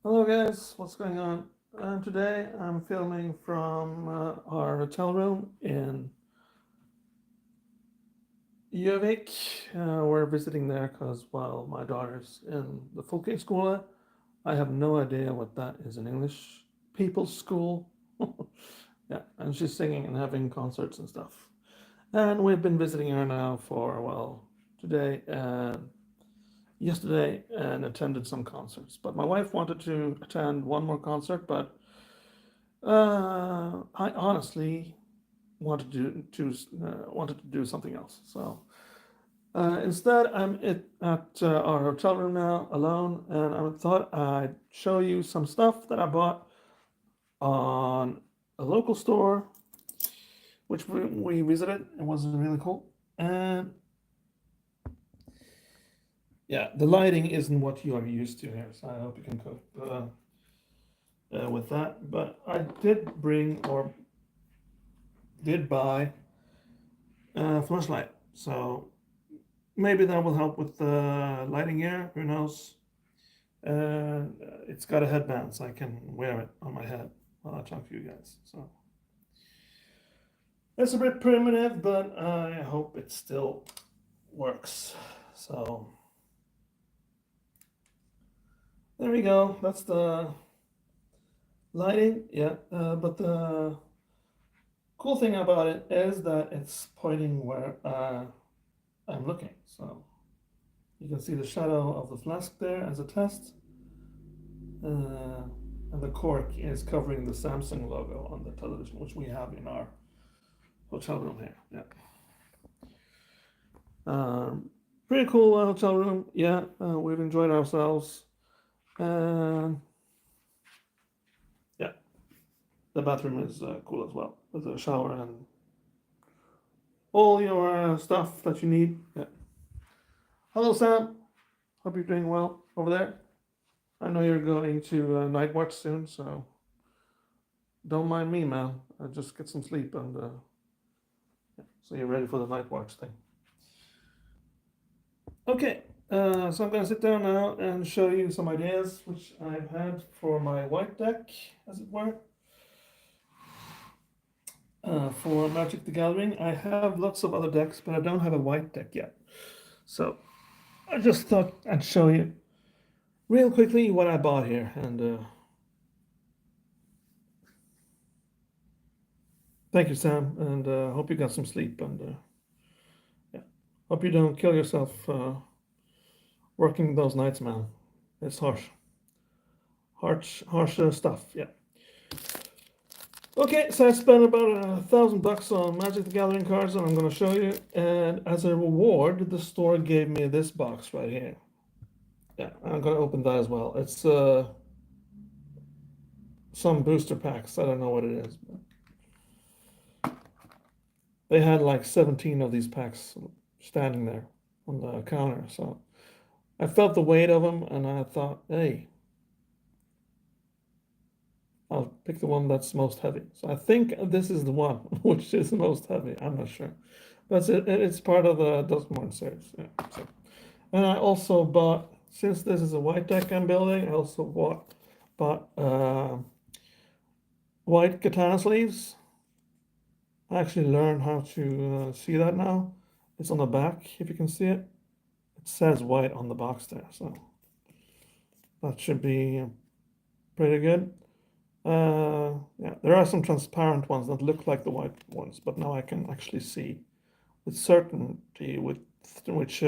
Hello guys, what's going on? Today I'm filming from our hotel room in Gjøvik. We're visiting there because, well, my daughter's in the folkeskole. I have no idea what that is in English. People's school. Yeah, and she's singing and having concerts and stuff. And we've been visiting her now for, well, today and yesterday and attended some concerts. But my wife wanted to attend one more concert, but I honestly wanted to do something else. So instead, I'm at our hotel room now alone, and I thought I'd show you some stuff that I bought on a local store, which we visited. It was really cool, and yeah, the lighting isn't what you are used to here, so I hope you can cope with that. But I did bring or did buy a flashlight, so maybe that will help with the lighting here. Who knows? It's got a headband, so I can wear it on my head while I talk to you guys. So it's a bit primitive, but I hope it still works. So there we go. That's the lighting. Yeah, but the cool thing about it is that it's pointing where I'm looking. So you can see the shadow of the flask there as a test. And the cork is covering the Samsung logo on the television, which we have in our hotel room here. Yeah. Pretty cool hotel room. Yeah, we've enjoyed ourselves. And yeah, the bathroom is cool as well, with a shower and all your stuff that you need. Yeah. Hello, Sam. Hope you're doing well over there. I know you're going to night watch soon, so don't mind me, man. Just get some sleep and yeah, so you're ready for the night watch thing. Okay, so I'm going to sit down now and show you some ideas which I've had for my white deck, as it were. For Magic the Gathering, I have lots of other decks, but I don't have a white deck yet. So I just thought I'd show you real quickly what I bought here, and thank you, Sam, and hope you got some sleep, and yeah, hope you don't kill yourself working those nights, man. It's harsh stuff. Yeah. Okay, so I spent about $1,000 on Magic the Gathering cards, and I'm going to show you. And as a reward, the store gave me this box right here. Yeah, I'm going to open that as well. It's some booster packs. I don't know what it is. But they had like 17 of these packs standing there on the counter. So I felt the weight of them, and I thought, hey, I'll pick the one that's most heavy. So I think this is the one which is the most heavy. I'm not sure. But it's part of the Duskmorn series. Yeah, so. And I also bought, since this is a white deck I'm building, I also bought white katana sleeves. I actually learned how to see that now. It's on the back, if you can see it. It says white on the box there, so that should be pretty good. Yeah, there are some transparent ones that look like the white ones, but now I can actually see with certainty which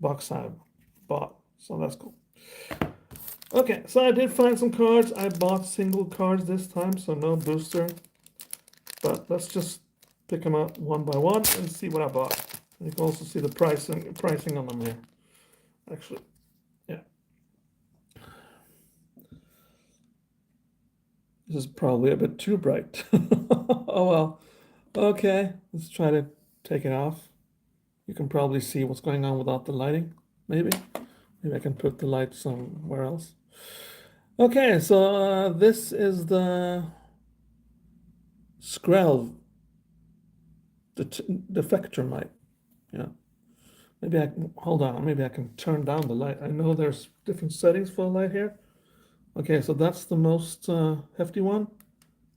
box I've bought. So that's cool. Okay, so I did find some cards. I bought single cards this time, so no booster. But let's just pick them out one by one and see what I bought. You can also see the pricing on them here. Actually, yeah. This is probably a bit too bright. Oh well. Okay, let's try to take it off. You can probably see what's going on without the lighting, maybe. Maybe I can put the light somewhere else. Okay, so this is the Skrell defector light. Yeah. Maybe hold on, maybe I can turn down the light. I know there's different settings for the light here. Okay, so that's the most hefty one.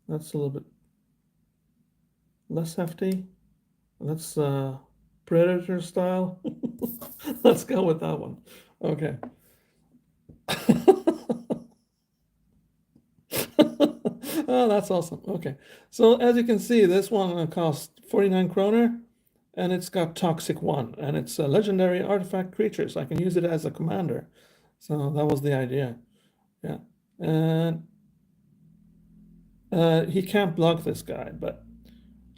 That's a little bit less hefty. That's Predator style. Let's go with that one. Okay. Oh, that's awesome. Okay. So as you can see, this one costs 49 kroner and it's got Toxic 1 and it's a legendary artifact creature, so I can use it as a commander. So that was the idea. Yeah. And he can't block this guy, but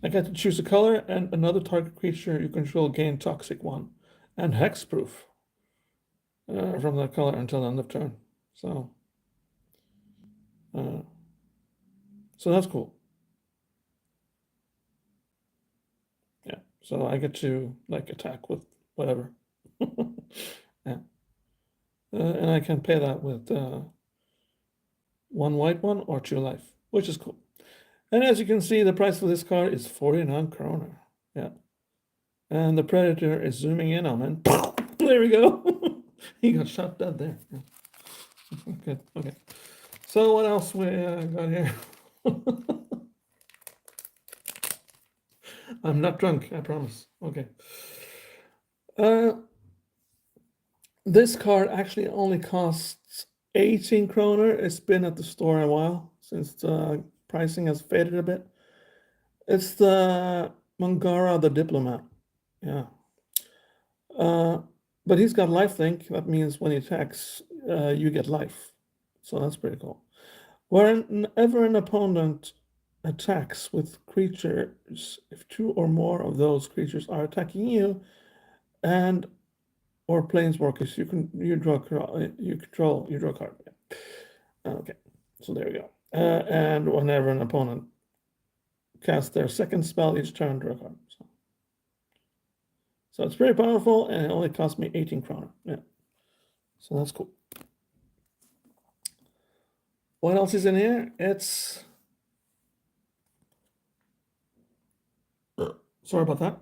I get to choose a color and another target creature you control gain Toxic 1 and Hexproof from that color until end of turn. So, uh, so that's cool. Yeah. So I get to like attack with whatever. Yeah. And I can pay that with one white one or 2 life, which is cool. And as you can see, the price for this card is 49 kroner. Yeah. And the Predator is zooming in on it. There we go. He got shot dead there. Yeah. Good. Okay. So what else we got here? I'm not drunk, I promise. Okay. Uh, this card actually only costs 18 kroner. It's been at the store a while since the pricing has faded a bit. It's the Mangara the Diplomat. Yeah. Uh, but he's got lifelink. That means when he attacks, you get life. So that's pretty cool. Whenever an opponent attacks with creatures, if 2 or more of those creatures are attacking you, and or planeswalkers, you control you draw a card. Okay, so there we go. And whenever an opponent casts their second spell each turn, draw a card. So it's very powerful, and it only cost me 18 kroner. Yeah, so that's cool. What else is in here? It's sorry about that.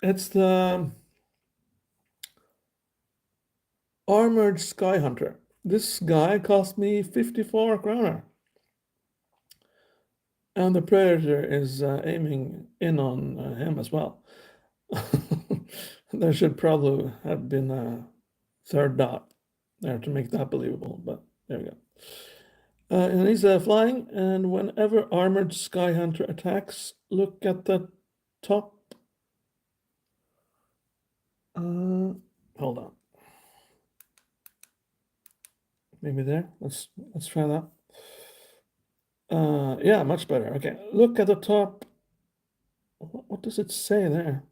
It's the Armored Sky Hunter. This guy cost me 54 kroner. And the Predator is aiming in on him as well. There should probably have been a third dot there to make that believable, but there we go. And he's flying, and whenever Armored Sky Hunter attacks, look at the top. Hold on. Maybe there. Let's try that. Yeah, much better. Okay, look at the top. What does it say there?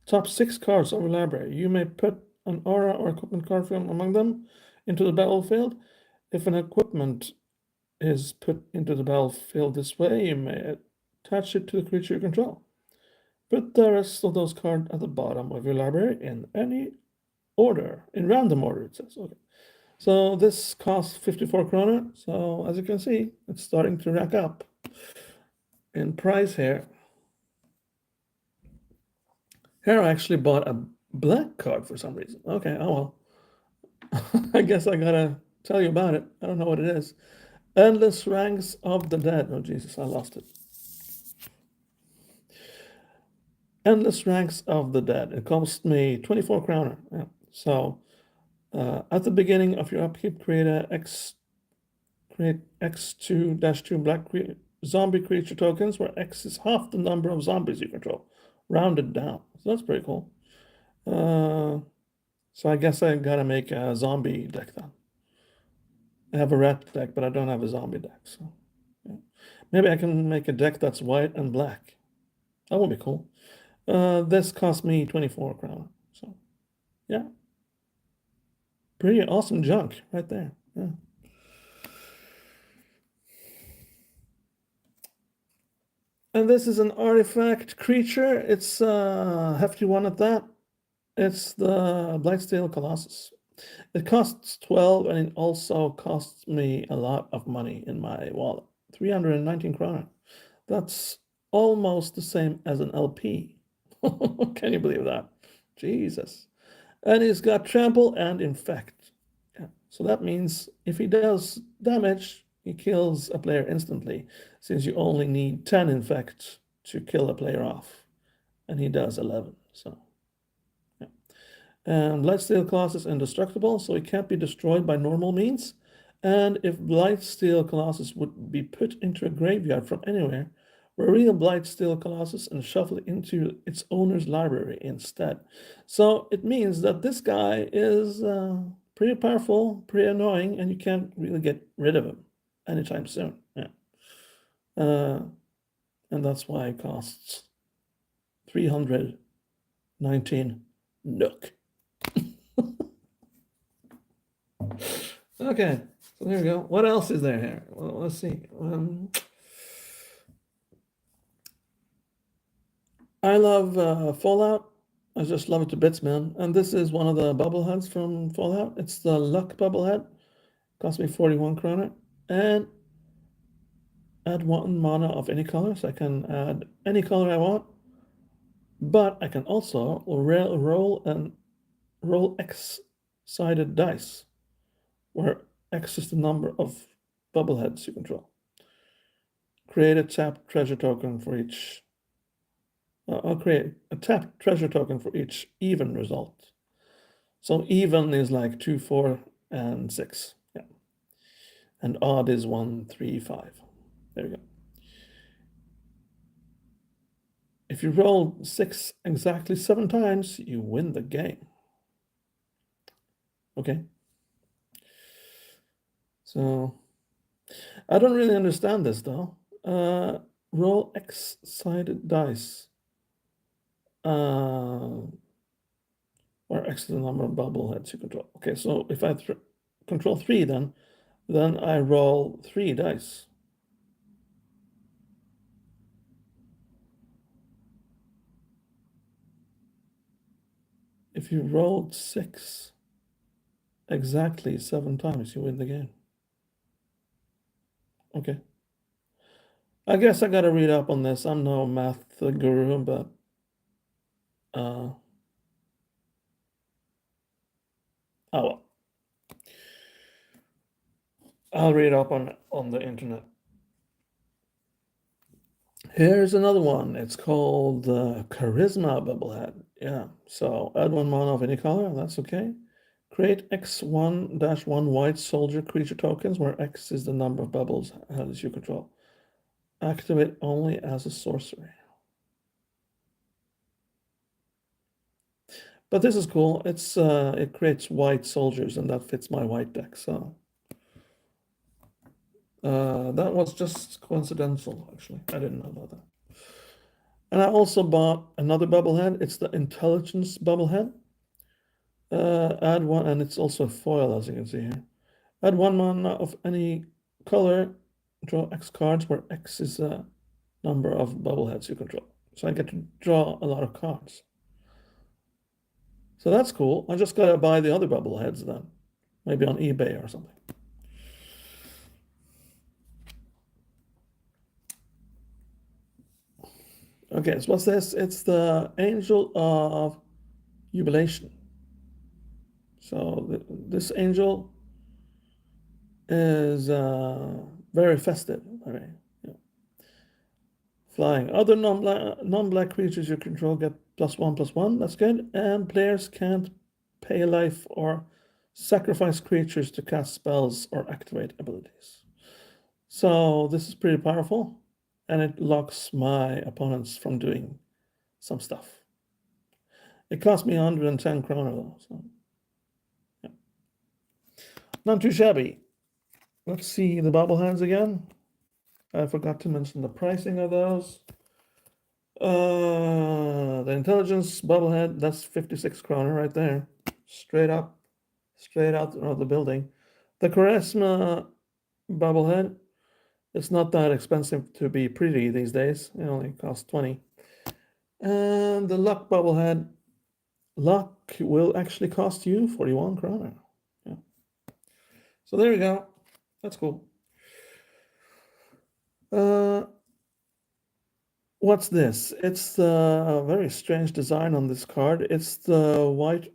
Top 6 cards of your library. You may put an aura or equipment card from among them into the battlefield. If an equipment is put into the battlefield this way, you may attach it to the creature you control. Put the rest of those cards at the bottom of your library in any order, in random order, it says. Okay. So this costs 54 kroner. So as you can see, it's starting to rack up in price here. Here I actually bought a black card for some reason. Okay, oh well. I guess I gotta tell you about it. I don't know what it is. Endless Ranks of the Dead. Oh Jesus, I lost it. Endless Ranks of the Dead. It cost me 24 kroner. Yeah. So at the beginning of your upkeep, create X2-2 black zombie creature tokens where X is half the number of zombies you control, rounded down. So that's pretty cool. So I guess I gotta make a zombie deck then. I have a rat deck, but I don't have a zombie deck. So yeah. Maybe I can make a deck that's white and black. That would be cool. This cost me 24 crown. So yeah, pretty awesome junk right there. Yeah. And this is an artifact creature. It's a hefty one at that. It's the Blightsteel Colossus. It costs 12, and it also costs me a lot of money in my wallet. 319 kroner. That's almost the same as an LP. Can you believe that? Jesus. And he's got Trample and Infect. Yeah. So that means if he does damage, he kills a player instantly, since you only need 10 infect to kill a player off, and he does 11. So, yeah. And Blightsteel class is indestructible, so it can't be destroyed by normal means. And if Blightsteel Colossus would be put into a graveyard from anywhere, reveal Blightsteel Colossus and shuffle it into its owner's library instead. So it means that this guy is pretty powerful, pretty annoying, and you can't really get rid of him anytime soon. Yeah. And that's why it costs 319 Nook. Okay, so there we go. What else is there here? Well, let's see. I love Fallout. I just love it to bits, man. And this is one of the bubbleheads from Fallout. It's the Luck bubblehead. Cost me 41 kroner. And add 1 mana of any color, so I can add any color I want. But I can also roll X-sided dice, where X is the number of bubbleheads you control. Create a tapped treasure token for each. I'll create a tapped treasure token for each even result. So even is like 2, 4, and 6. Yeah. And odd is 1, 3, 5. There we go. If you roll 6 exactly 7 times, you win the game. Okay. So I don't really understand this though. Roll X-sided dice. Or X is the number of bubbleheads you control. Okay, so if I control 3 then I roll 3 dice. If you rolled 6 exactly 7 times, you win the game. Okay. I guess I gotta read up on this. I'm no math guru, but oh well. I'll read up on the internet. Here's another one. It's called Charisma Bubblehead. Yeah, so add 1 mana of any color, that's okay. Create X1-1 white soldier creature tokens, where X is the number of bubbles heads you control. Activate only as a sorcery. But this is cool. It creates white soldiers, and that fits my white deck, so that was just coincidental, actually. I didn't know about that. And I also bought another bubblehead. It's the Intelligence bubblehead. Add 1, and it's also a foil, as you can see here. Add 1 mana of any color, draw X cards, where X is a number of bubbleheads you control. So I get to draw a lot of cards. So that's cool. I just gotta buy the other bubbleheads then. Maybe on eBay or something. Okay, so what's this? It's the Angel of Jubilation. So this angel is very festive. I mean, yeah. Flying. Other non-black creatures you control get +1/+1. That's good. And players can't pay life or sacrifice creatures to cast spells or activate abilities. So this is pretty powerful, and it locks my opponents from doing some stuff. It cost me 110 kroner though, so yeah. Not too shabby. Let's see the bobbleheads again. I forgot to mention the pricing of those. The Intelligence bobblehead, that's 56 kroner right there. Straight up, straight out of the building. The Charisma bobblehead, it's not that expensive to be pretty these days. It only costs 20. And the Luck bobblehead, Luck will actually cost you 41 kroner. Yeah. So there you go. That's cool. What's this? It's the very strange design on this card. It's the White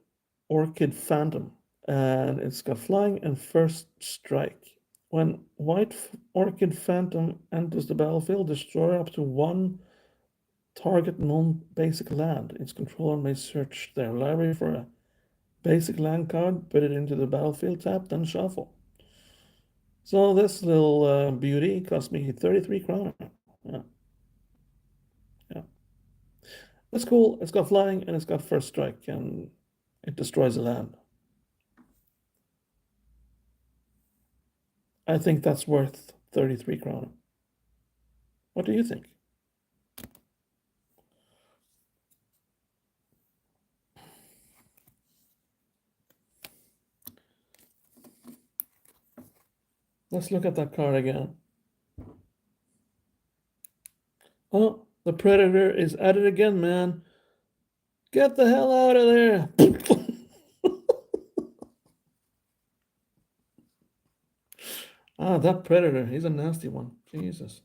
Orchid Phantom. And it's got flying and first strike. When White Orchid Phantom enters the battlefield, destroy up to one target non-basic land. Its controller may search their library for a basic land card, put it into the battlefield tab, then shuffle. So this little beauty cost me 33 kroner. Yeah. Yeah. That's cool. It's got flying and it's got first strike and it destroys a land. I think that's worth 33 kroner. What do you think? Let's look at that card again. Oh, the Predator is at it again, man. Get the hell out of there. Ah, that Predator, he's a nasty one. Jesus.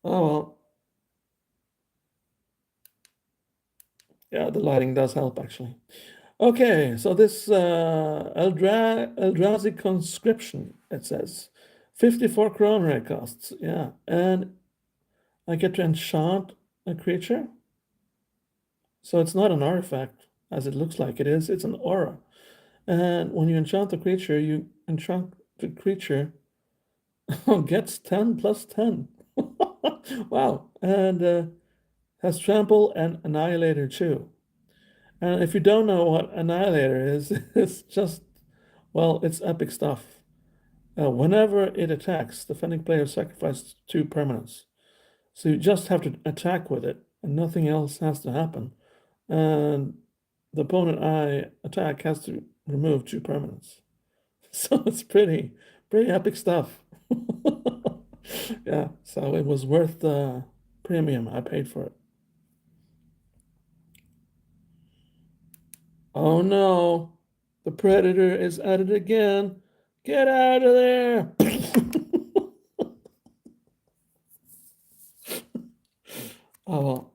Oh, well. Yeah, the lighting does help, actually. Okay, so this Eldrazi Conscription, it says. 54 kroner it costs, yeah. And I get to enchant a creature. So it's not an artifact, as it looks like it is. It's an aura. And when you enchant the creature, you enchant the creature gets 10 plus 10. Wow. And has trample and annihilator too. And if you don't know what annihilator is, it's just, well, it's epic stuff. Whenever it attacks, the defending player sacrifices 2 permanents. So you just have to attack with it, and nothing else has to happen. And the opponent I attack has to remove 2 permanents. So it's pretty epic stuff. Yeah, so it was worth the premium I paid for it. Oh no, the Predator is at it again. Get out of there. Oh well.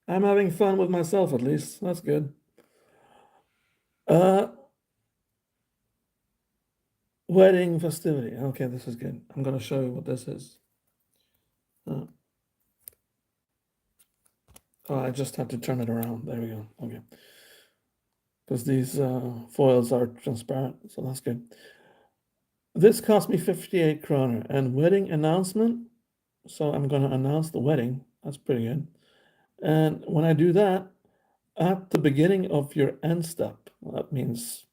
I'm having fun with myself at least. That's good. Uh, Wedding festivity. Okay, this is good. I'm gonna show you what this is. Uh, oh, I just have to turn it around. There we go. Okay. Because these foils are transparent, so that's good. This cost me 58 kroner and wedding announcement. So I'm gonna announce the wedding. That's pretty good. And when I do that, at the beginning of your end step, that means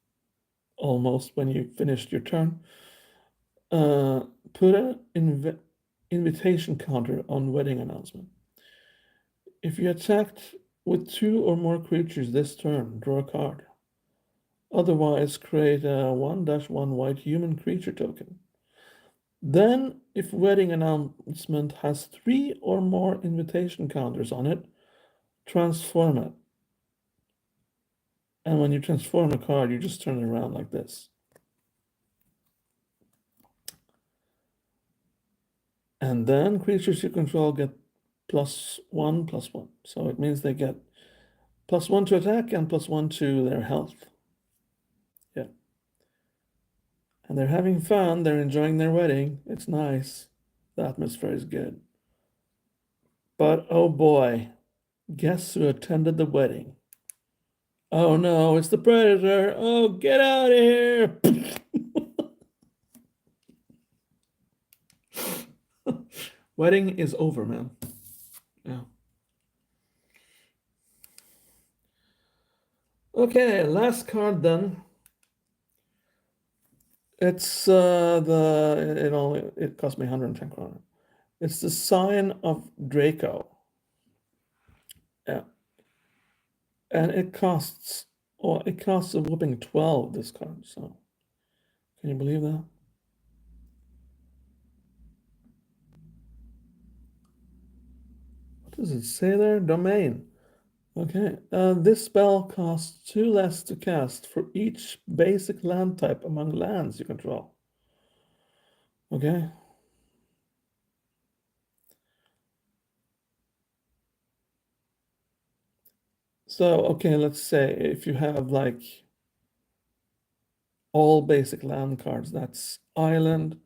almost when you finished your turn, put an invitation counter on wedding announcement. If you attacked with 2 or more creatures this turn, draw a card. Otherwise, create a 1-1 white human creature token. Then, if wedding announcement has 3 or more invitation counters on it, transform it. And when you transform a card, you just turn it around like this. And then creatures you control get +1/+1. So it means they get +1 to attack and +1 to their health. Yeah. And they're having fun. They're enjoying their wedding. It's nice. The atmosphere is good. But oh boy, guess who attended the wedding? Oh no, it's the Predator. Oh, get out of here. Wedding is over, man. Yeah. Okay, last card then. It's it cost me 110 kroner. It's the Sign of Draco. Yeah. And it costs a whooping 12 this card, so can you believe that? What does it say there? Domain. Okay. This spell costs 2 less to cast for each basic land type among lands you control. Okay. So, okay, let's say if you have like all basic land cards, that's island,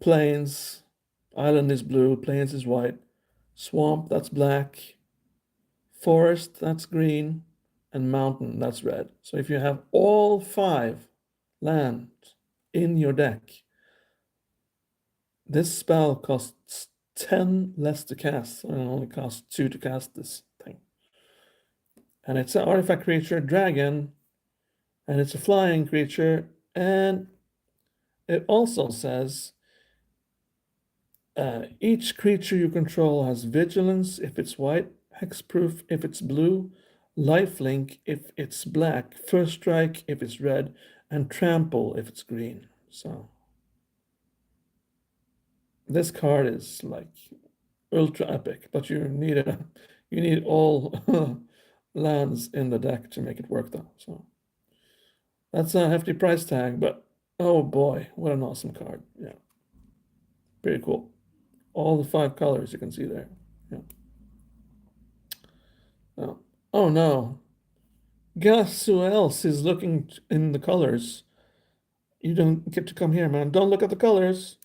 plains, island is blue, plains is white, swamp, that's black, forest, that's green, and mountain, that's red. So if you have all 5 lands in your deck, this spell costs 10 less to cast, and it only costs 2 to cast this thing. And it's an artifact creature, dragon, and it's a flying creature, and it also says each creature you control has vigilance if it's white, hexproof if it's blue, lifelink if it's black, first strike if it's red, and trample if it's green. So this card is like ultra epic, but you need all lands in the deck to make it work though. So that's a hefty price tag, but oh boy, what an awesome card. Yeah. Pretty cool. All the 5 colors you can see there. Yeah. Oh, oh no. Guess who else is looking in the colors? You don't get to come here, man. Don't look at the colors.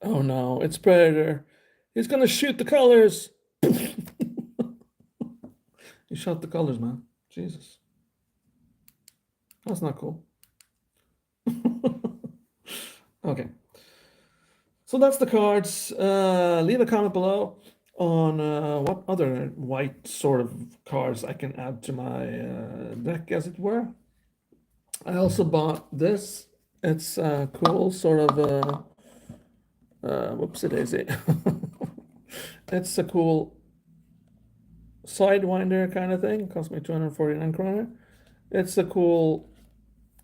Oh no, it's Predator. He's gonna shoot the colors. He shot the colors, man. Jesus. That's not cool. Okay. So that's the cards. Leave a comment below on what other white sort of cards I can add to my deck, as it were. I also bought this. It's cool, sort of whoopsie daisy. It's a cool sidewinder kind of thing. Cost me 249 kroner. It's a cool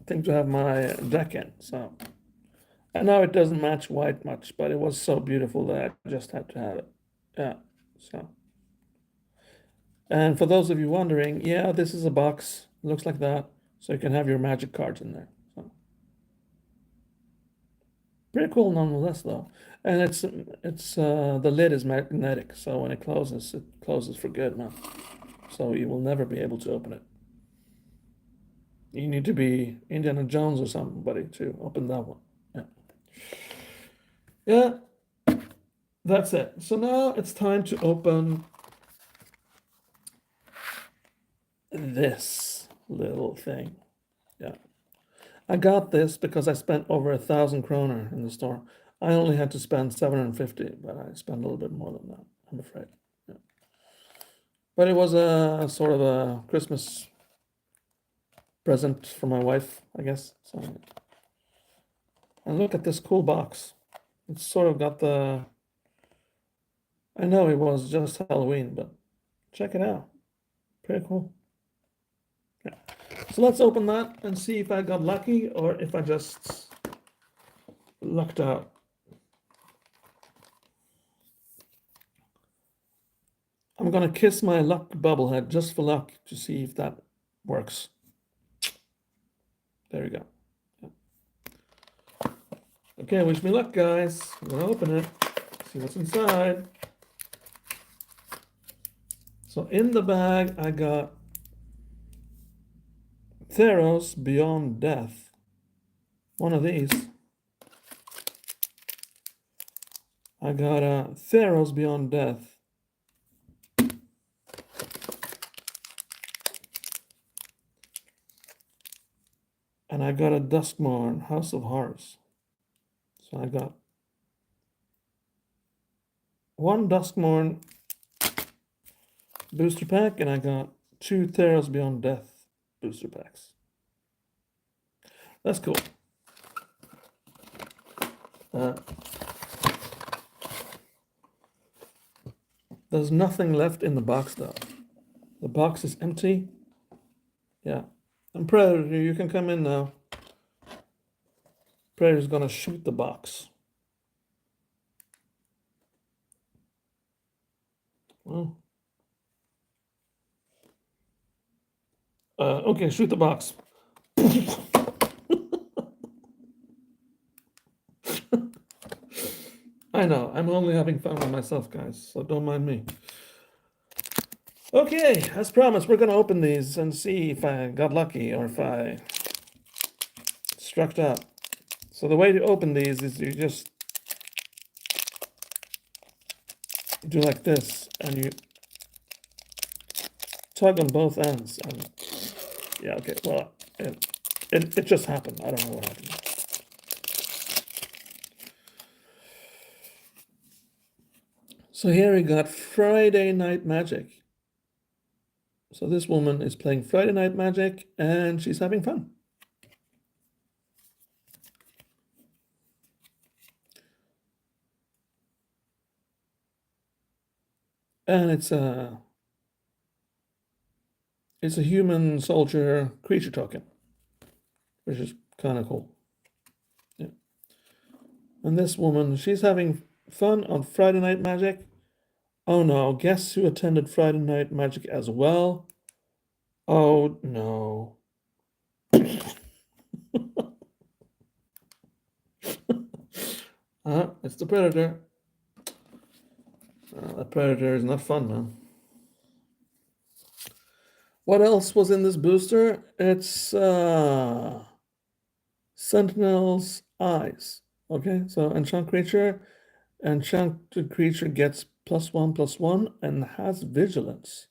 thing to have my deck in. So I know it doesn't match white much, but it was so beautiful that I just had to have it. Yeah. So, and for those of you wondering, yeah, this is a box. It looks like that. So you can have your magic cards in there. So pretty cool nonetheless, though. And it's the lid is magnetic, so when it closes for good, man. So you will never be able to open it. You need to be Indiana Jones or somebody to open that one. Yeah. Yeah, that's it. So now it's time to open this little thing. Yeah. I got this because I spent over 1,000 kroner in the store. I only had to spend 750, but I spent a little bit more than that, I'm afraid. Yeah. But it was a sort of a Christmas present for my wife, I guess. So, and look at this cool box. It's sort of got the. I know it was just Halloween, but check it out. Pretty cool. Yeah. So let's open that and see if I got lucky or if I just lucked out. I'm gonna kiss my luck bubblehead just for luck to see if that works. There we go. Yeah. Okay, wish me luck, guys. I'm gonna open it, see what's inside. So in the bag, I got Theros Beyond Death. One of these. I got a Theros Beyond Death. And I got a Duskmourn, House of Horrors. So I got one Duskmourn booster pack, and I got 2 Theros Beyond Death booster packs. That's cool. There's nothing left in the box though. The box is empty. Yeah. And Predator, you can come in now. Predator's gonna shoot the box. Well. Okay, shoot the box. I know, I'm only having fun with myself, guys, so don't mind me. Okay, as promised, we're gonna open these and see if I got lucky or if I struck up. So the way to open these is you just do like this and you tug on both ends and yeah, okay, well, it just happened. I don't know what happened. So here we got Friday Night Magic. So this woman is playing Friday Night Magic and she's having fun. And it's a human soldier creature token, which is kind of cool. Yeah. And this woman, she's having fun on Friday Night Magic. Oh no, guess who attended Friday Night Magic as well? Oh no. It's the Predator. The Predator is not fun, man. What else was in this booster? It's Sentinel's Eyes. Okay, so enchanted creature gets +1/+1 and has vigilance.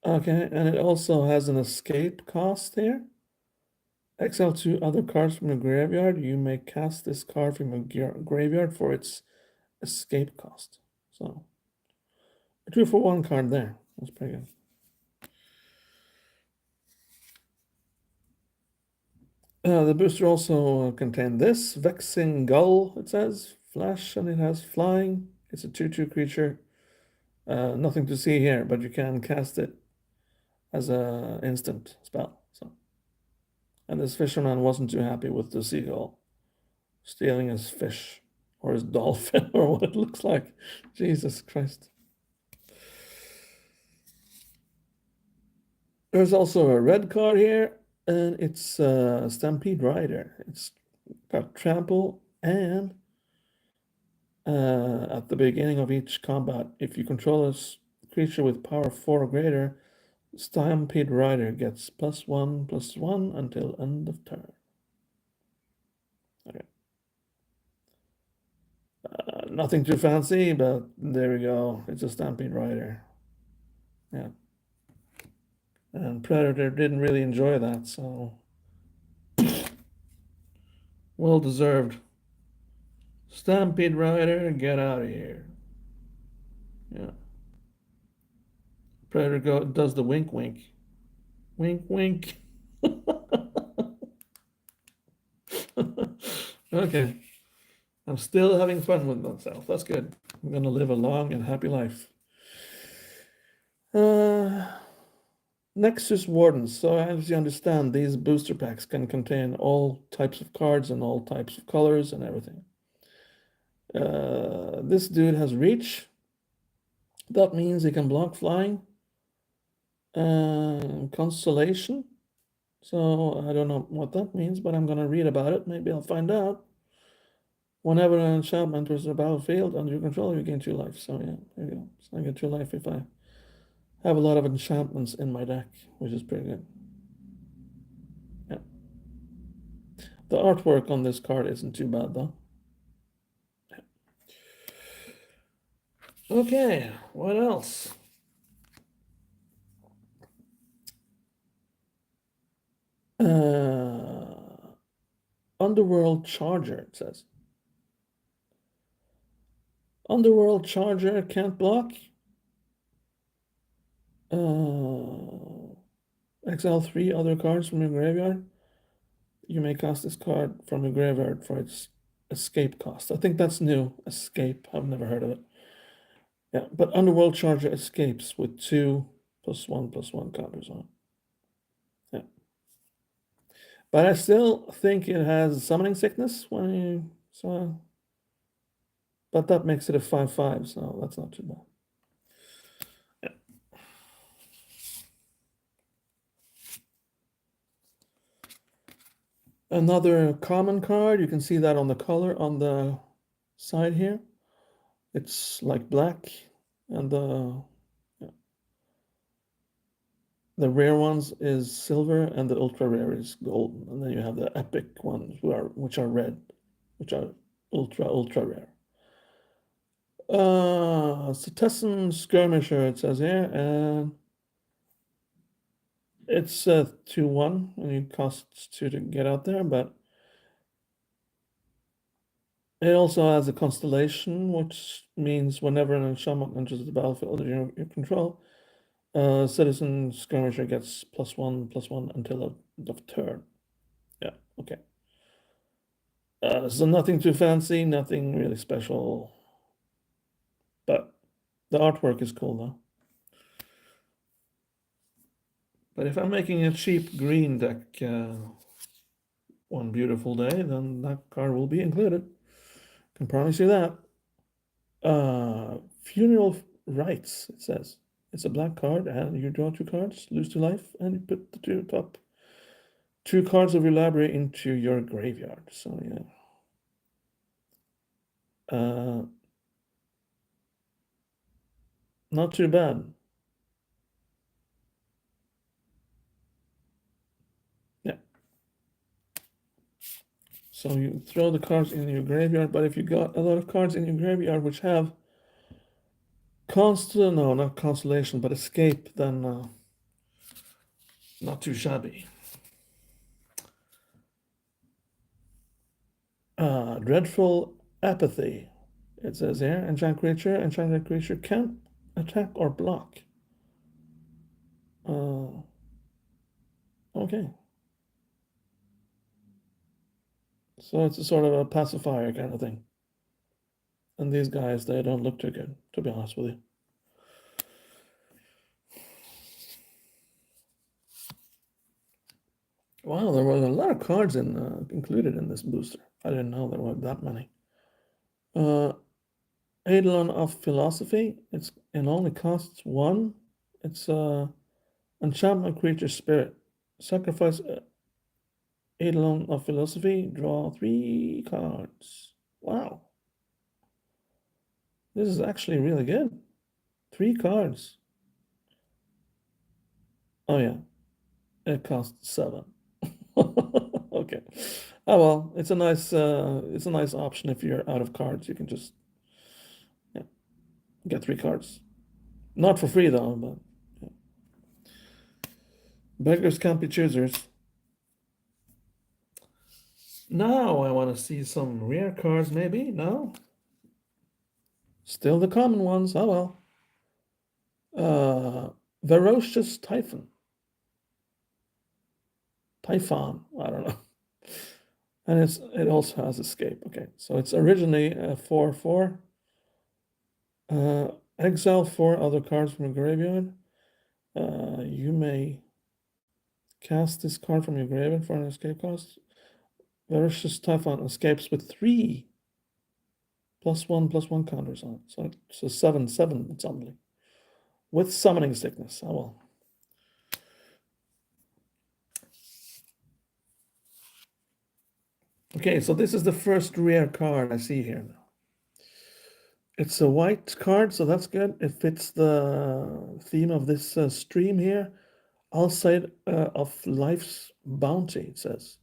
Okay, and it also has an escape cost here. Exile 2 other cards from your graveyard. You may cast this card from your graveyard for its escape cost. So, a 2-for-1 card there. That's pretty good. The booster also contained this Vexing Gull, it says. Flash, and it has flying. It's a 2/2 creature. Nothing to see here, but you can cast it as a instant spell. So, and this fisherman wasn't too happy with the seagull stealing his fish or his dolphin or what it looks like. Jesus Christ. There's also a red card here, and it's Stampede Rider. It's got trample, and at the beginning of each combat, if you control a creature with power 4 or greater, Stampede Rider gets +1/+1 until end of turn. Okay. Nothing too fancy, but there we go. It's a Stampede Rider. Yeah. And Predator didn't really enjoy that, so well deserved. Stampede Rider, get out of here. Yeah. Predator does the wink wink. Wink wink. Okay. I'm still having fun with myself. That's good. I'm gonna live a long and happy life. Nexus Wardens. So as you understand, these booster packs can contain all types of cards and all types of colors and everything. This dude has reach. That means he can block flying. Constellation. So I don't know what that means, but I'm gonna read about it. Maybe I'll find out. Whenever an enchantment enters the battlefield under your control, you gain 2 life. So yeah, there you go. So I get 2 life if I have a lot of enchantments in my deck, which is pretty good. Yeah. The artwork on this card isn't too bad though. Yeah. Okay, what else? Underworld Charger, it says. Underworld Charger can't block. Exile 3 other cards from your graveyard. You may cast this card from your graveyard for its escape cost. I think that's new. Escape. I've never heard of it. Yeah, but Underworld Charger escapes with 2+1/+1 counters on it. Yeah. But I still think it has summoning sickness when you so but that makes it a 5/5, so that's not too bad. Yeah. Another common card, you can see that on the color on the side here. It's like black and The rare ones is silver, and the ultra rare is golden, and then you have the epic ones, which are red, which are ultra rare. Citizen Skirmisher, it says here, and it's 2-1, and it costs 2 to get out there, but it also has a constellation, which means whenever an enchantment enters the battlefield under your control, Citizen Skirmisher gets +1/+1 until end of turn. Yeah, okay. So nothing too fancy, nothing really special, but the artwork is cool though. But if I'm making a cheap green deck one beautiful day, then that card will be included. Can promise you that. Funeral Rites, it says. It's a black card, and you draw 2 cards, lose 2 life, and you put the top 2 cards of your library into your graveyard. So yeah. Not too bad. Yeah. So you throw the cards in your graveyard, but if you got a lot of cards in your graveyard which have not constellation, but escape, then not too shabby. Dreadful Apathy. It says here, enchanted creature can't attack or block. Okay. So it's a sort of a pacifier kind of thing. And these guys, they don't look too good, to be honest with you. Wow, there were a lot of cards included in this booster. I didn't know there were that many. Eidolon of Philosophy. It only costs 1. It's enchantment creature spirit. Sacrifice Eidolon of Philosophy. Draw 3 cards. Wow. This is actually really good. 3 cards. Oh yeah. It costs 7. Okay. Oh well, it's a nice option if you're out of cards. You can just get 3 cards. Not for free though, but yeah. Beggars can't be choosers. Now I want to see some rare cards, maybe? No? Still the common ones. Oh well. Ferocious Typhon. Typhon. I don't know. And it also has escape. Okay, so it's originally a 4/4. Exile 4 other cards from your graveyard. You may cast this card from your graveyard for an escape cost. Ferocious Typhon escapes with 3 +1/+1 counters on it. So it's a 7/7 suddenly. With Summoning Sickness. Oh well. Okay, so this is the first rare card I see here now. It's a white card, so that's good. It fits the theme of this stream here. Outside of Life's Bounty, it says.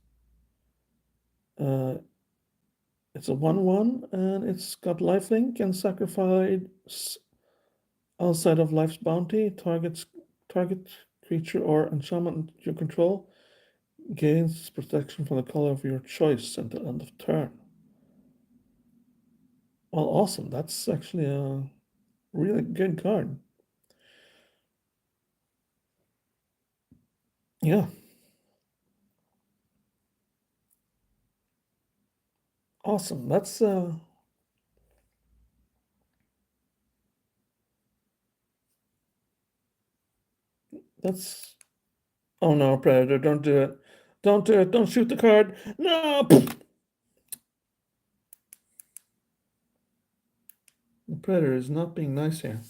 It's a 1/1, and it's got lifelink and sacrifice outside of Life's Bounty. Target creature or enchantment you control gains protection from the color of your choice until end of turn. Well, awesome. That's actually a really good card. Yeah. Awesome. That's oh no, Predator, don't do it. Don't do it. Don't shoot the card. No. The Predator is not being nice here.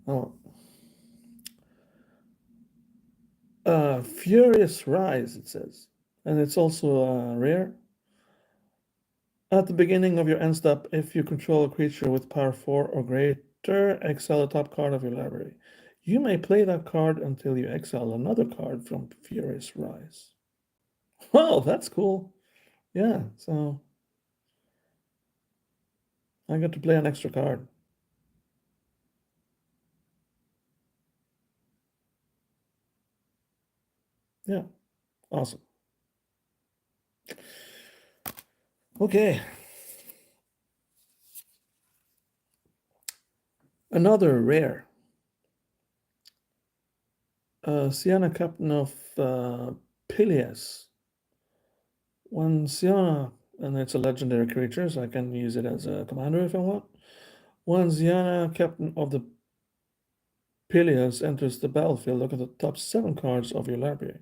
Oh. Furious Rise, it says. And it's also rare. At the beginning of your end step, if you control a creature with power 4 or exile the top card of your library. You may play that card until you exile another card from Furious Rise. Oh, that's cool. Yeah, so I get to play an extra card. Yeah, awesome. Okay. Another rare. Sienna Captain of Peleus. When Sienna, and it's a legendary creature, so I can use it as a commander if I want. When Sienna, Captain of the Peleus, enters the battlefield, look at the top 7 cards of your library.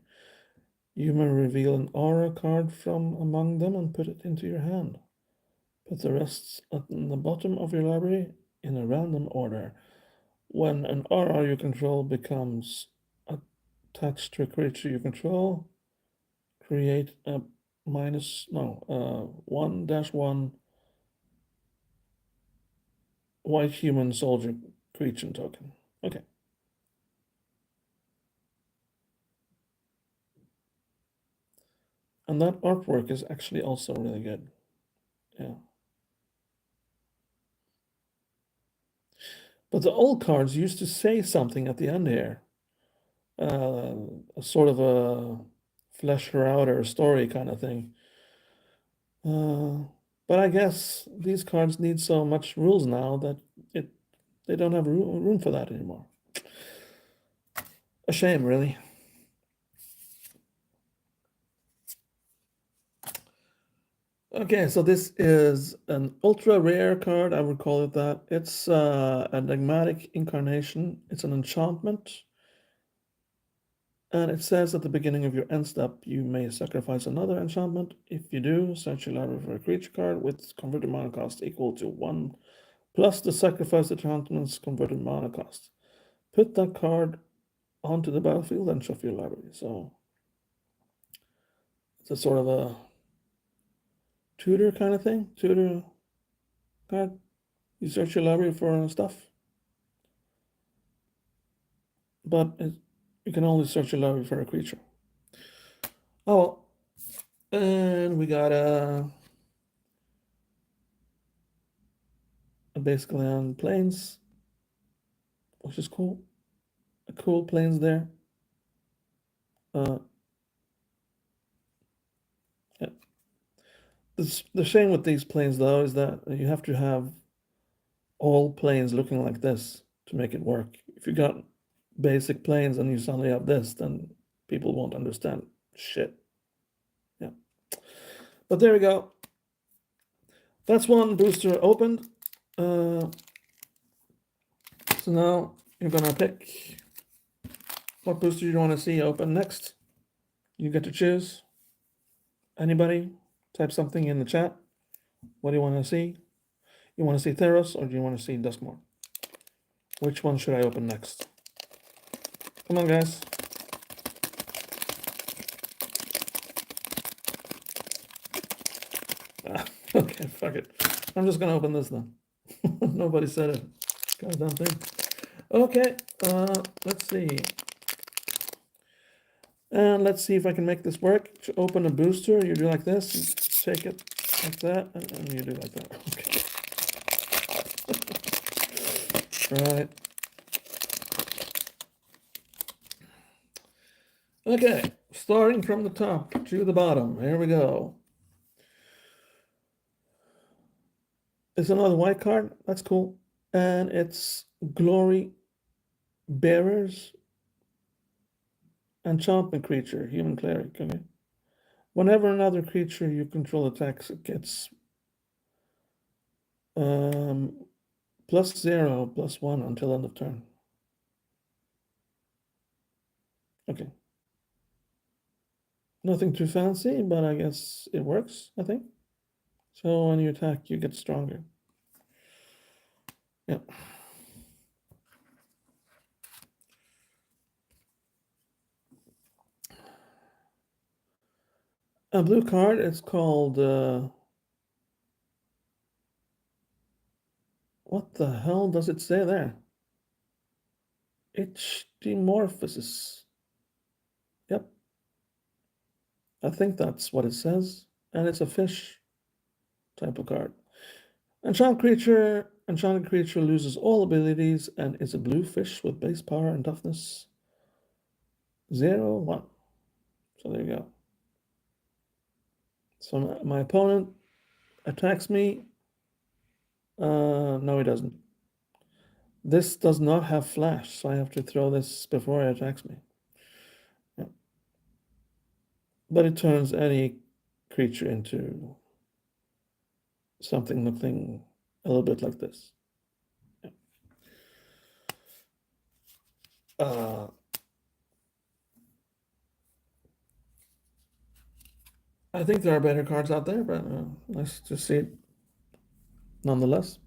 You may reveal an aura card from among them and put it into your hand. Put the rest at the bottom of your library in a random order. When an aura you control becomes attached to a creature you control, create a 1-1 white human soldier creature token. Okay. And that artwork is actually also really good. Yeah. But the old cards used to say something at the end here. A sort of a flesh her out or story kind of thing. But I guess these cards need so much rules now that it they don't have room for that anymore. A shame, really. Okay, so this is an ultra rare card, I would call it that. It's an enigmatic incarnation. It's an enchantment. And it says at the beginning of your end step, you may sacrifice another enchantment. If you do, search your library for a creature card with converted mana cost equal to 1 plus the sacrificed enchantment's converted mana cost. Put that card onto the battlefield and shuffle your library. So it's a sort of a tutor kind of thing. Tutor card. You search your library for stuff, but you can only search your library for a creature. Oh, and we got a basically on planes, which is cool. A cool planes there. Uh, yeah. The shame with these planes though is that you have to have all planes looking like this to make it work. If you got basic planes and you suddenly have this, then people won't understand shit. Yeah. But there we go. That's one booster opened. So now you're gonna pick what booster you want to see open next. You get to choose. Anybody, type something in the chat. What do you want to see? You want to see Theros or do you want to see Duskmore? Which one should I open next? Come on, guys. Okay, fuck it. I'm just gonna open this then. Nobody said it. Goddamn thing. Okay, let's see. And let's see if I can make this work. To open a booster, you do like this, you take it like that, and you do like that. Okay. Right. Okay, starting from the top to the bottom. Here we go. It's another white card. That's cool. And it's Glory Bearers. Enchantment creature, human cleric. Okay. Whenever another creature you control attacks, it gets +0/+1 until end of turn. Okay. Nothing too fancy, but I guess it works, I think. So when you attack, you get stronger. Yeah. A blue card is called, what What the hell does it say there? Ichthymorphosis. Yep, I think that's what it says. And it's a fish type of card. Enchanted creature loses all abilities and is a blue fish with base power and toughness 0, 1. So there you go. So my opponent attacks me. No, he doesn't. This does not have flash, so I have to throw this before he attacks me. Yeah. But it turns any creature into something looking a little bit like this. Yeah. I think there are better cards out there, but let's just see it nonetheless.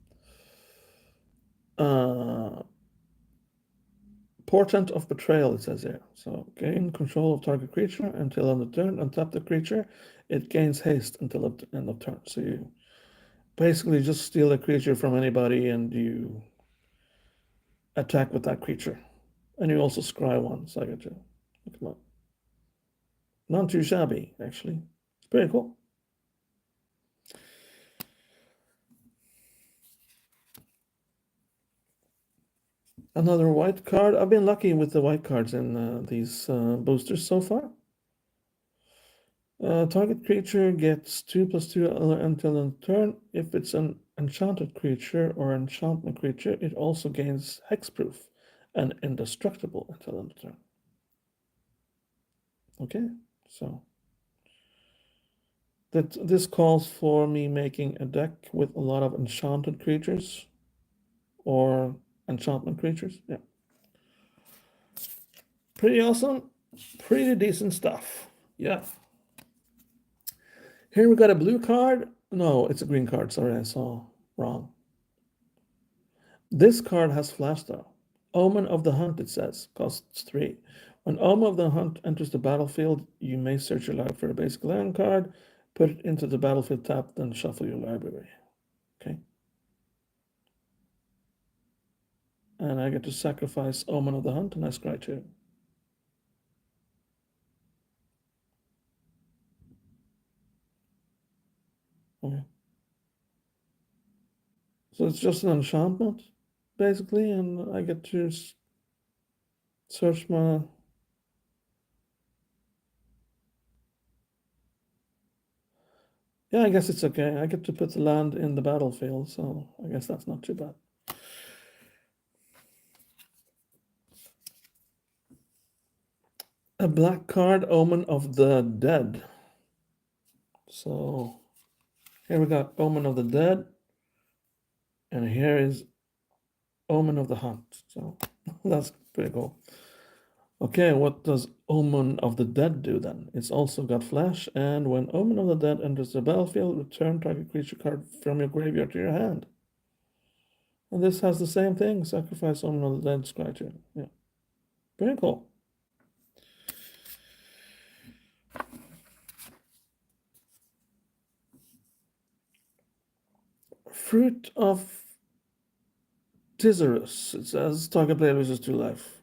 Portent of Betrayal, it says here. So gain control of target creature until end of turn. Untap the creature. It gains haste until end of turn. So you basically just steal a creature from anybody and you attack with that creature. And you also scry one, so I get to look them up. Not too shabby, actually. It's pretty cool. Another white card. I've been lucky with the white cards in these boosters so far. Target creature gets 2/2 until end turn. If it's an enchanted creature or enchantment creature, it also gains hexproof and indestructible until end turn. Okay, so this calls for me making a deck with a lot of enchanted creatures or enchantment creatures. Yeah, pretty awesome, pretty decent stuff. Yeah. Here we got a blue card. No, it's a green card. Sorry, I saw wrong. This card has flash though. Omen of the Hunt, it says, costs 3. When Omen of the Hunt enters the battlefield, you may search your library for a basic land card, put it into the battlefield tab, then shuffle your library. Okay. And I get to sacrifice Omen of the Hunt, and I scry 2. Okay. So it's just an enchantment, basically, and I get to search my... Yeah, I guess it's okay. I get to put the land in the battlefield, so I guess that's not too bad. A black card, Omen of the Dead. So here we got Omen of the Dead, and here is Omen of the Hunt. So that's pretty cool. Okay, what does Omen of the Dead do then? It's also got flash, and when Omen of the Dead enters the battlefield, return target creature card from your graveyard to your hand. And this has the same thing, sacrifice Omen of the Dead, scry 2. Yeah, pretty cool. Fruit of Tizarus. It says target player loses 2 life.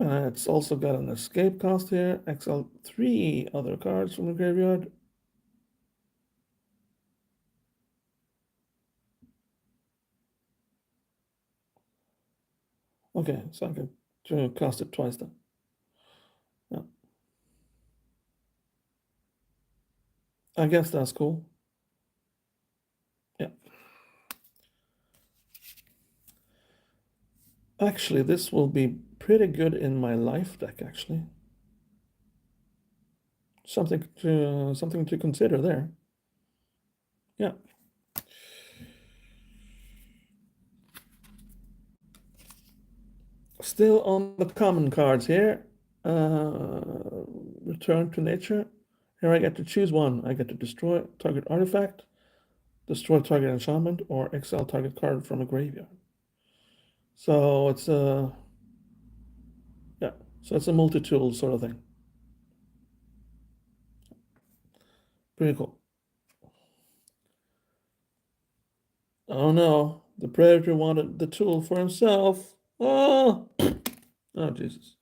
It's also got an escape cost here. Exile 3 other cards from the graveyard. Okay, so I can cast it twice then. Yeah. I guess that's cool. Yeah. Actually, this will be pretty good in my life deck, actually. Something to consider there. Yeah. Still on the common cards here. Return to nature. Here I get to choose one. I get to destroy target artifact, destroy target enchantment, or exile target card from a graveyard. So it's a multi-tool sort of thing. Pretty cool. Oh no, the predator wanted the tool for himself. Oh, oh Jesus.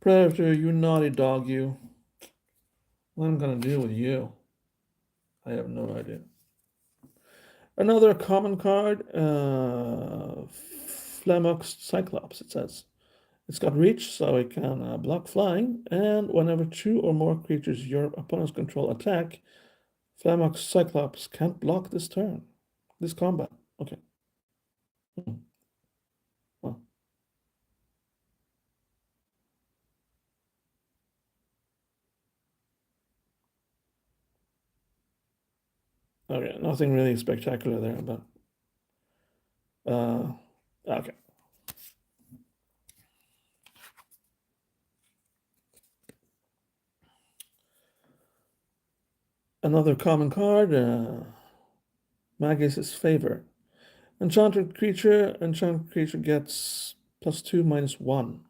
Predator, you naughty dog, you. What I'm gonna do with you? I have no idea. Another common card, Flamox Cyclops, it says. It's got reach, so it can block flying, and whenever two or more creatures your opponents control attack, Flamox Cyclops can't block this turn. This combat. Okay. Hmm. Well, okay, nothing really spectacular there, but okay. Another common card, Magus' Favor. Enchanted creature gets +2, -1.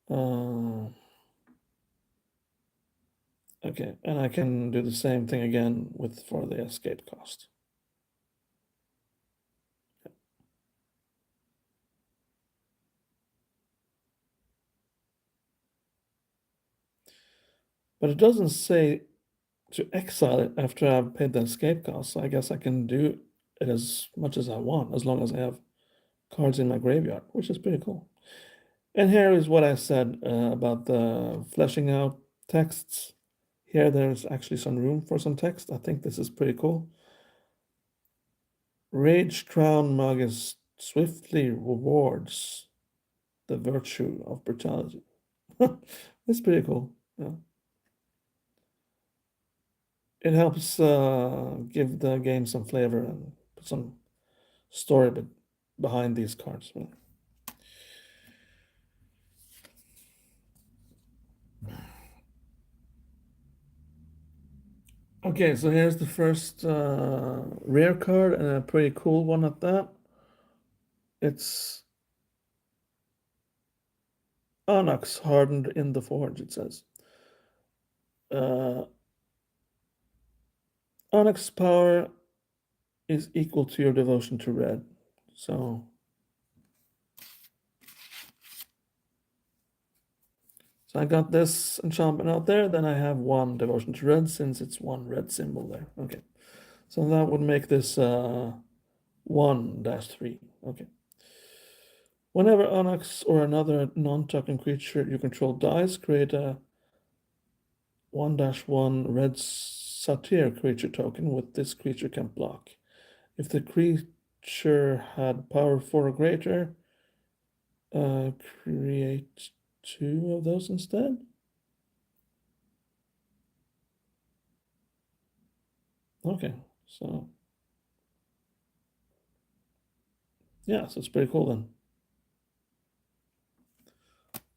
Uh, okay, and I can do the same thing again with for the escape cost. But it doesn't say to exile it after I've paid the escape cost, so I guess I can do it as much as I want, as long as I have cards in my graveyard, which is pretty cool. And here is what I said about the fleshing out texts. Here there's actually some room for some text. I think this is pretty cool. Rage Crown Magus swiftly rewards the virtue of brutality. That's pretty cool. Yeah. It helps give the game some flavor and put some story behind these cards. Okay, so here's the first rare card, and a pretty cool one at that. It's Onyx hardened in the forge, it says. Uh, Onyx power is equal to your devotion to red. So I got this enchantment out there, then I have one devotion to red since it's one red symbol there. Okay. So that would make this 1-3. Okay. Whenever Onyx or another non-token creature you control dies, create a 1-1 red satyr creature token with this creature can block. If the creature had power 4 or greater, create 2 of those instead. Okay, so yeah, so it's pretty cool then.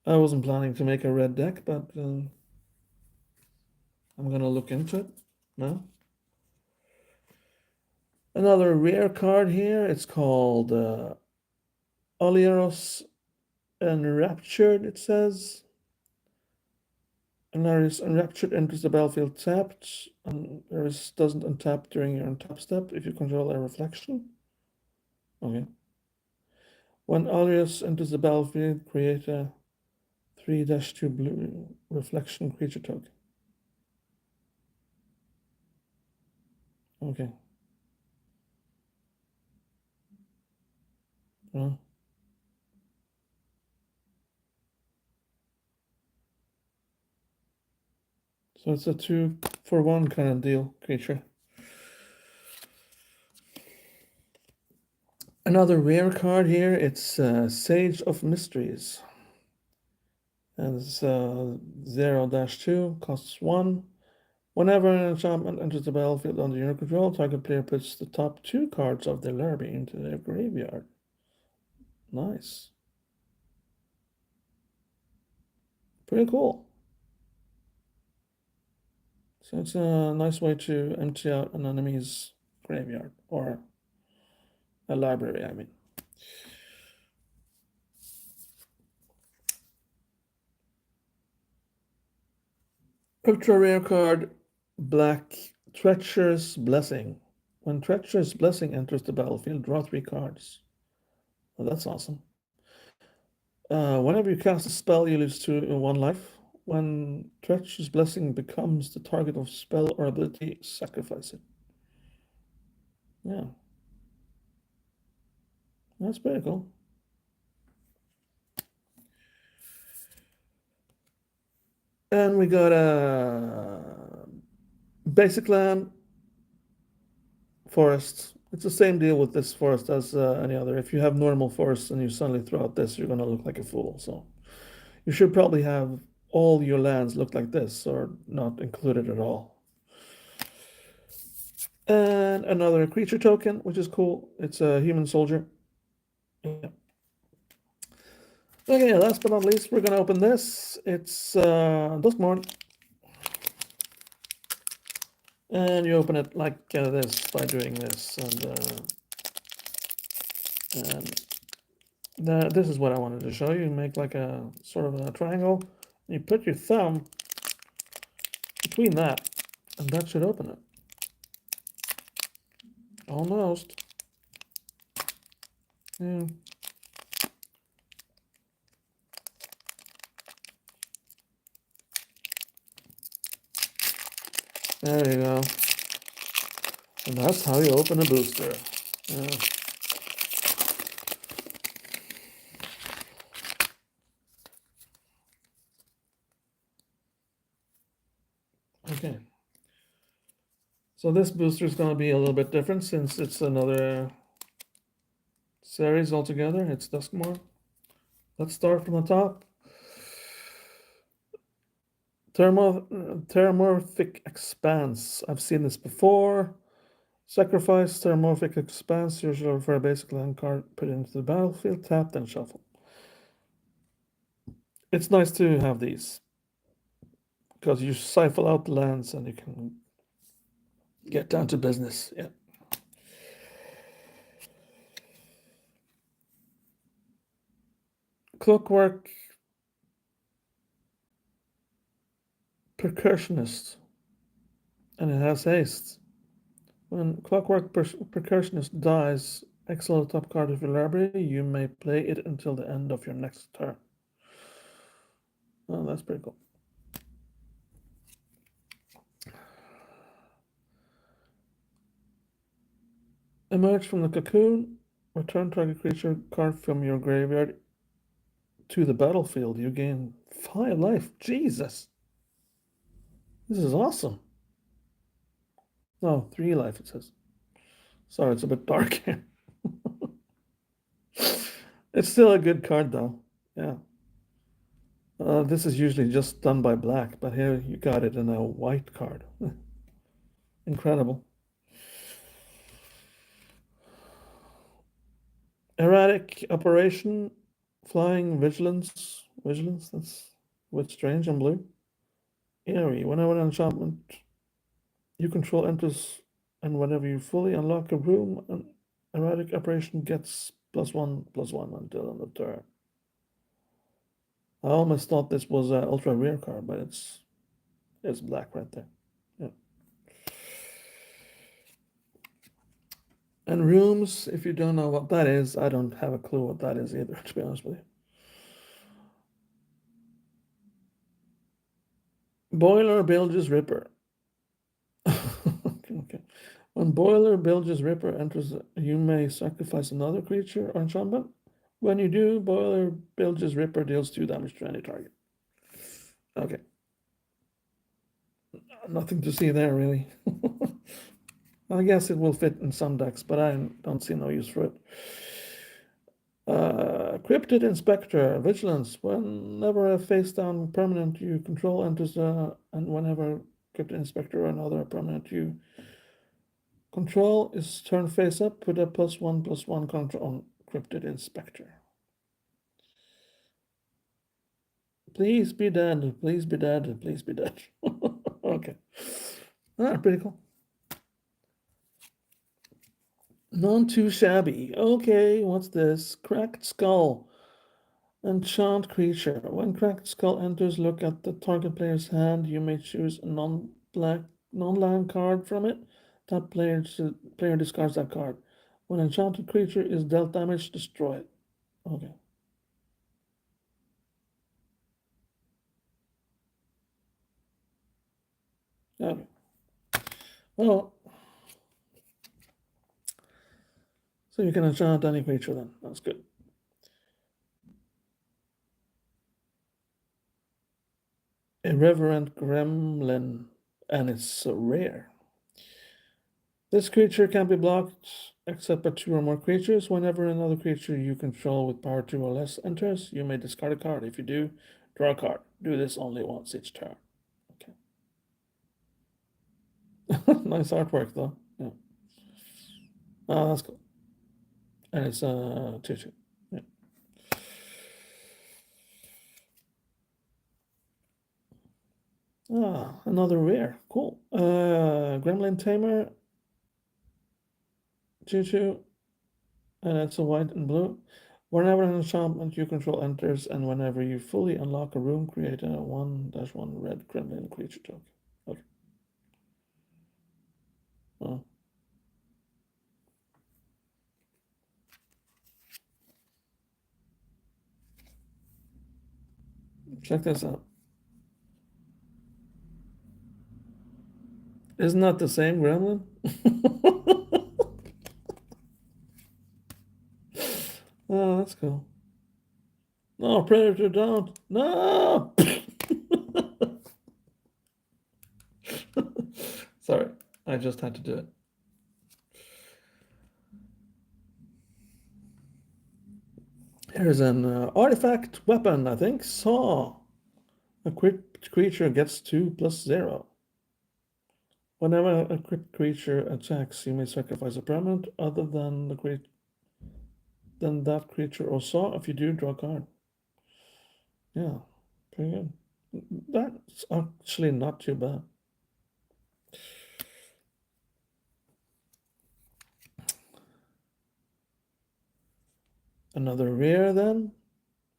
I wasn't planning to make a red deck, but I'm gonna look into it now. Another rare card here. It's called Olieros Enraptured, it says. Alaris Enraptured enters the battlefield tapped. Alaris doesn't untap during your untap step if you control a reflection. Okay. When Alaris enters the battlefield, create a 3-2 blue reflection creature token. Okay. Well, so it's a 2-for-1 kind of deal creature. Another rare card here, it's Sage of Mysteries. And it's 0-2, costs 1. Whenever an enchantment enters the battlefield under your control, target player puts the top 2 cards of their library into their graveyard. Nice. Pretty cool. So it's a nice way to empty out an enemy's graveyard, or a library, I mean. Ultra rare card, Black Treacherous Blessing. When Treacherous Blessing enters the battlefield, draw 3 cards. Oh, that's awesome. Whenever you cast a spell, you lose 1 life. When Treacherous Blessing becomes the target of spell or ability, sacrifice it. Yeah, that's pretty cool. And we got a basic land forest. It's the same deal with this forest as any other. If you have normal forest and you suddenly throw out this, you're going to look like a fool. So you should probably have all your lands look like this or not included at all. And another creature token, which is cool. It's a human soldier. Yeah. Okay, last but not least, we're going to open this. It's Duskmourn. And you open it like this by doing this. And this is what I wanted to show you. You make like a sort of a triangle. You put your thumb between that, and that should open it. Almost. Yeah. There you go. And that's how you open a booster. Yeah. Okay. So this booster is going to be a little bit different since it's another series altogether. It's Duskmourn. Let's start from the top. Terramorphic Expanse. I've seen this before. Sacrifice Terramorphic Expanse. Usually for a basic land card, put it into the battlefield, tap, then shuffle. It's nice to have these because you siphon out the lands and you can get down to business. Yeah. Clockwork Percussionist, and it has haste. When Clockwork Percussionist dies, exile the top card of your library. You may play it until the end of your next turn. Oh, that's pretty cool. Emerge from the cocoon. Return target creature card from your graveyard to the battlefield. You gain 5 life. Jesus. This is awesome. No, 3 life, it says. Sorry, it's a bit dark here. It's still a good card, though. Yeah. This is usually just done by black, but here you got it in a white card. Incredible. Erratic Operation, Flying Vigilance. Vigilance, that's with strange and blue. Eerie, whenever an enchantment you control enters, and whenever you fully unlock a room, an erratic operation gets +1/+1 until end of turn. I almost thought this was an ultra rare card, but it's black right there. Yeah. And rooms, if you don't know what that is, I don't have a clue what that is either, to be honest with you. Boiler Bilge's Ripper. Okay. When Boiler Bilge's Ripper enters, you may sacrifice another creature or enchantment. When you do, Boiler Bilge's Ripper deals 2 damage to any target. Okay. Nothing to see there, really. I guess it will fit in some decks, but I don't see no use for it. Cryptid Inspector, Vigilance. Whenever a face-down permanent you control enters, and whenever Cryptid Inspector or another permanent you control is turned face up, put a +1/+1 counter on Cryptid Inspector. Please be dead. Please be dead. Please be dead. Okay. Pretty cool. None too shabby. Okay, what's this? Cracked Skull. Enchant creature. When Cracked Skull enters, look at the target player's hand. You may choose a non-black non-land card from it, that player discards that card. When an enchanted creature is dealt damage, destroy it. Okay. Okay. Well, so you can enchant any creature then. That's good. Irreverent Gremlin, and it's rare. This creature can be blocked except by 2 or more creatures. Whenever another creature you control with power 2 or less enters, you may discard a card. If you do, draw a card. Do this only once each turn. Okay. Nice artwork though. Yeah. Oh, that's cool. And it's 2/2. Yeah. Ah, another rare. Cool. Gremlin Tamer 2/2, and it's a white and blue. Whenever an enchantment you control enters, and whenever you fully unlock a room, create a 1/1 red gremlin creature token. Okay. Oh. Check this out. Isn't that the same gremlin? Oh, that's cool. No, Predator, don't. No! Sorry, I just had to do it. Here's an artifact weapon, I think. Saw. Equipped creature gets 2/0. Whenever a equipped creature attacks, you may sacrifice a permanent other than that creature or saw. If you do, draw a card. Yeah, pretty good. That's actually not too bad. Another rare then.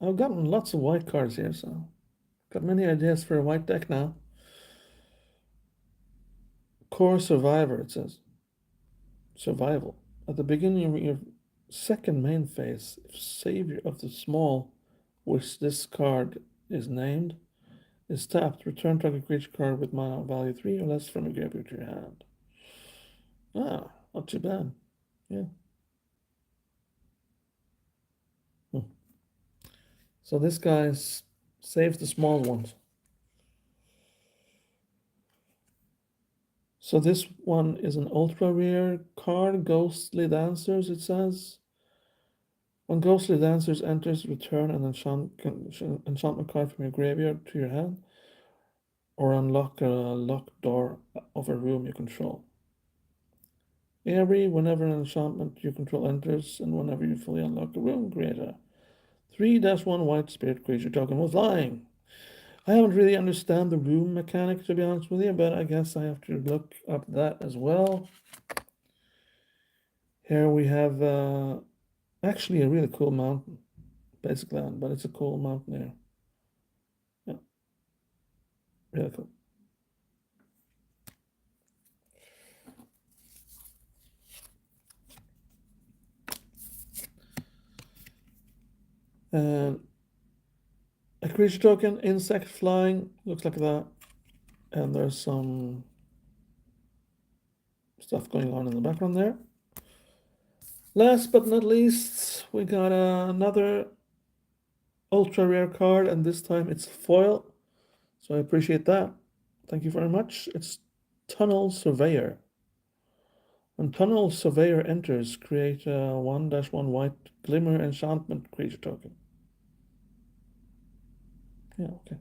I've gotten lots of white cards here, so got many ideas for a white deck now. Core Survivor, it says. Survival. At the beginning of your second main phase, if Savior of the Small, which this card is named, is tapped, return target creature card with mana value 3 or less from your graveyard to your hand. Ah, not too bad. Yeah. So this guy saves the small ones. So this one is an ultra rare card, Ghostly Dancers, it says. When Ghostly Dancers enters, return an enchantment card from your graveyard to your hand, or unlock a locked door of a room you control. Whenever an enchantment you control enters, and whenever you fully unlock a room, create a 3/1 white spirit creature token with flying. I haven't really understand the room mechanic, to be honest with you, but I guess I have to look up that as well. Here we have actually a really cool mountain, basic land, but it's a cool mountain here. Yeah, really cool. And a creature token, insect flying, looks like that. And there's some stuff going on in the background there. Last but not least, we got another ultra rare card, and this time it's foil. So I appreciate that. Thank you very much. It's Tunnel Surveyor. When Tunnel Surveyor enters, create a 1/1 white glimmer enchantment creature token. Yeah, okay.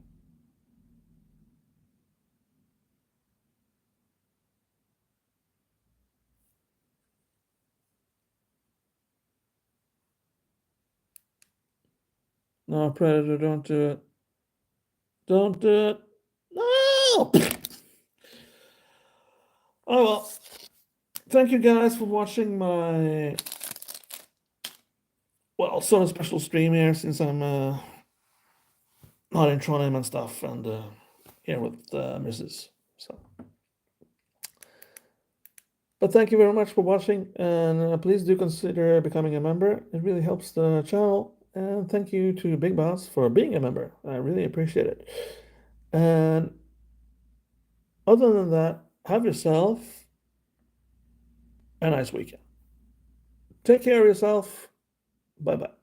No, Predator, don't do it. Don't do it. No! Oh well. Thank you guys for watching my, well, sort of special stream here since I'm not in Trondheim and stuff, and here with Mrs. So But thank you very much for watching, and please do consider becoming a member. It really helps the channel. And thank you to Big Boss for being a member. I really appreciate it. And other than that, have yourself a nice weekend. Take care of yourself. Bye bye.